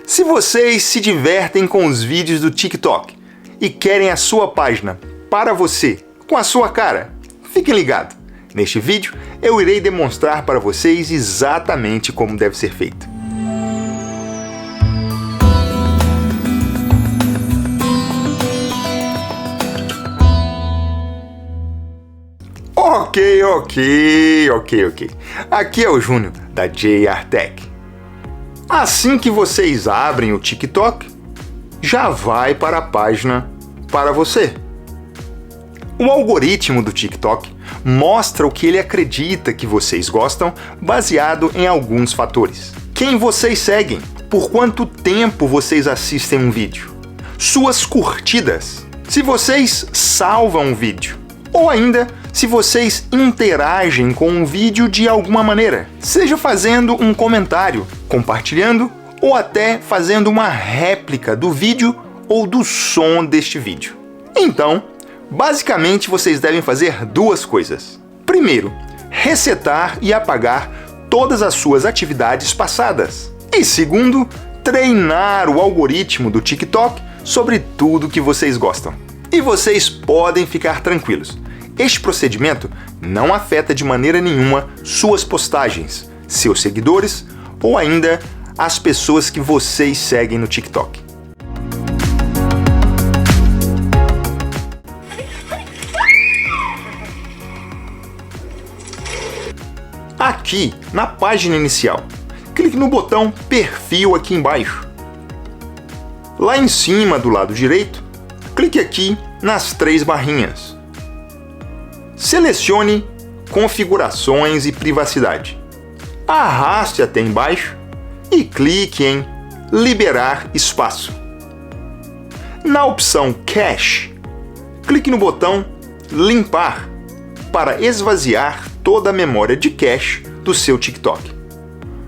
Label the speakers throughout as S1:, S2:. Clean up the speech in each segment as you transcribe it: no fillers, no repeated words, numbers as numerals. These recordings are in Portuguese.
S1: Se vocês se divertem com os vídeos do TikTok e querem a sua página para você, com a sua cara, fiquem ligados. Neste vídeo, eu irei demonstrar para vocês exatamente como deve ser feito. Ok. Aqui é o Júnior, da JR Tech. Assim que vocês abrem o TikTok, já vai para a página para você. O algoritmo do TikTok mostra o que ele acredita que vocês gostam, baseado em alguns fatores. Quem vocês seguem, por quanto tempo vocês assistem um vídeo, suas curtidas, se vocês salvam um vídeo, ou ainda se vocês interagem com um vídeo de alguma maneira, seja fazendo um comentário, compartilhando ou até fazendo uma réplica do vídeo ou do som deste vídeo. Então, basicamente vocês devem fazer duas coisas. Primeiro, resetar e apagar todas as suas atividades passadas. E segundo, treinar o algoritmo do TikTok sobre tudo que vocês gostam. E vocês podem ficar tranquilos. Este procedimento não afeta de maneira nenhuma suas postagens, seus seguidores ou ainda as pessoas que vocês seguem no TikTok. Aqui, na página inicial, clique no botão Perfil aqui embaixo. Lá em cima, do lado direito, clique aqui nas três barrinhas. Selecione Configurações e Privacidade. Arraste até embaixo e clique em Liberar espaço. Na opção Cache, clique no botão Limpar para esvaziar toda a memória de cache do seu TikTok.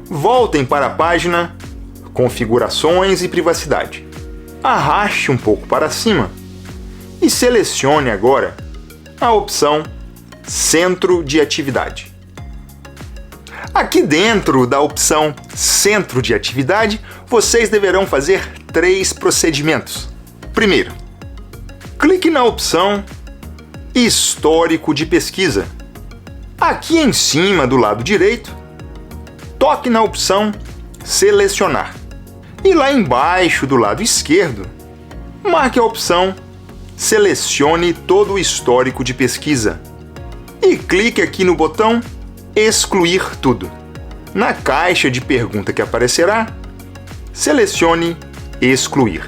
S1: Voltem para a página Configurações e Privacidade. Arraste um pouco para cima e selecione agora a opção Centro de Atividade. Aqui dentro da opção Centro de Atividade, vocês deverão fazer três procedimentos. Primeiro, clique na opção Histórico de Pesquisa. Aqui em cima do lado direito, toque na opção Selecionar. E lá embaixo do lado esquerdo, marque a opção Selecione todo o histórico de pesquisa. E clique aqui no botão Excluir tudo. Na caixa de pergunta que aparecerá, selecione Excluir.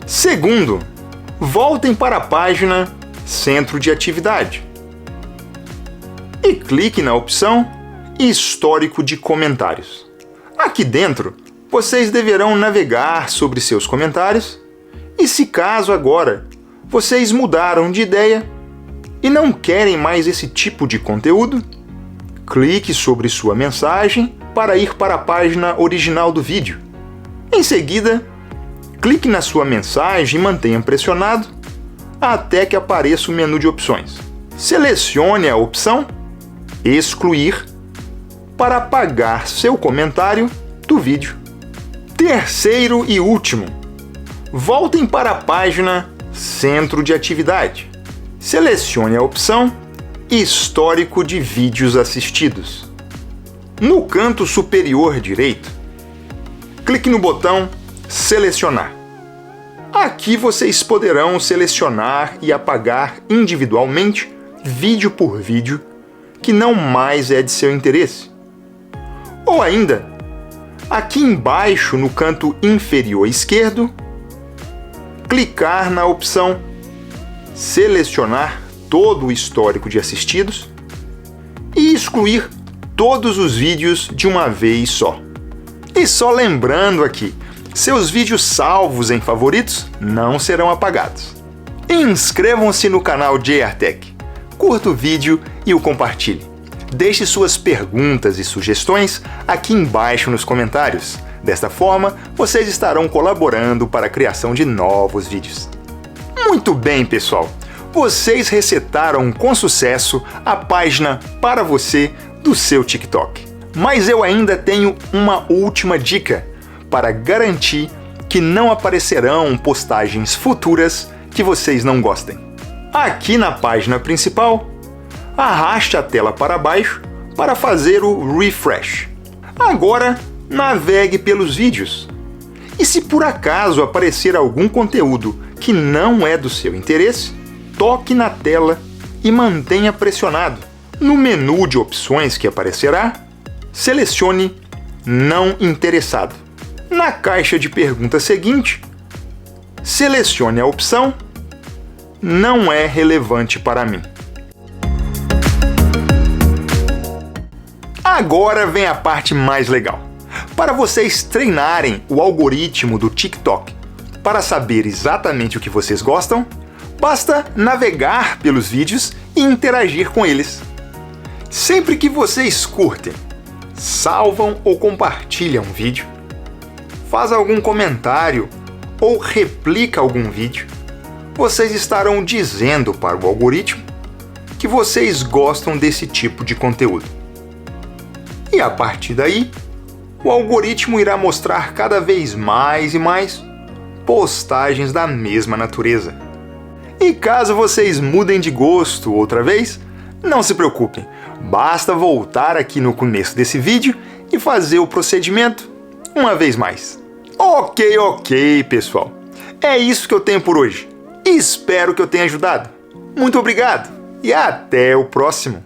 S1: Segundo, voltem para a página Centro de Atividade. E clique na opção Histórico de Comentários. Aqui dentro, vocês deverão navegar sobre seus comentários e, se caso agora vocês mudaram de ideia e não querem mais esse tipo de conteúdo, clique sobre sua mensagem para ir para a página original do vídeo. Em seguida, clique na sua mensagem e mantenha pressionado até que apareça o menu de opções. Selecione a opção Excluir para apagar seu comentário do vídeo. Terceiro e último, voltem para a página Centro de Atividade. Selecione a opção Histórico de vídeos assistidos. No canto superior direito, clique no botão Selecionar. Aqui vocês poderão selecionar e apagar individualmente, vídeo por vídeo, que não mais é de seu interesse. Ou ainda, aqui embaixo no canto inferior esquerdo, clicar na opção Selecionar todo o histórico de assistidos e excluir todos os vídeos de uma vez só. E só lembrando aqui, seus vídeos salvos em favoritos não serão apagados. Inscrevam-se no canal JR Tech, curta o vídeo e o compartilhe. Deixe suas perguntas e sugestões aqui embaixo nos comentários. Desta forma, vocês estarão colaborando para a criação de novos vídeos. Muito bem, pessoal! Vocês resetaram com sucesso a página para você do seu TikTok. Mas eu ainda tenho uma última dica para garantir que não aparecerão postagens futuras que vocês não gostem. Aqui na página principal, arraste a tela para baixo para fazer o refresh. Agora, navegue pelos vídeos. E se por acaso aparecer algum conteúdo que não é do seu interesse, toque na tela e mantenha pressionado. No menu de opções que aparecerá, selecione Não interessado. Na caixa de perguntas seguinte, selecione a opção Não é relevante para mim. Agora vem a parte mais legal. Para vocês treinarem o algoritmo do TikTok para saber exatamente o que vocês gostam, basta navegar pelos vídeos e interagir com eles. Sempre que vocês curtem, salvam ou compartilham um vídeo, faz algum comentário ou replica algum vídeo, vocês estarão dizendo para o algoritmo que vocês gostam desse tipo de conteúdo. E a partir daí, o algoritmo irá mostrar cada vez mais e mais postagens da mesma natureza. E caso vocês mudem de gosto outra vez, não se preocupem, basta voltar aqui no começo desse vídeo e fazer o procedimento uma vez mais. Ok, pessoal. É isso que eu tenho por hoje. Espero que eu tenha ajudado. Muito obrigado e até o próximo.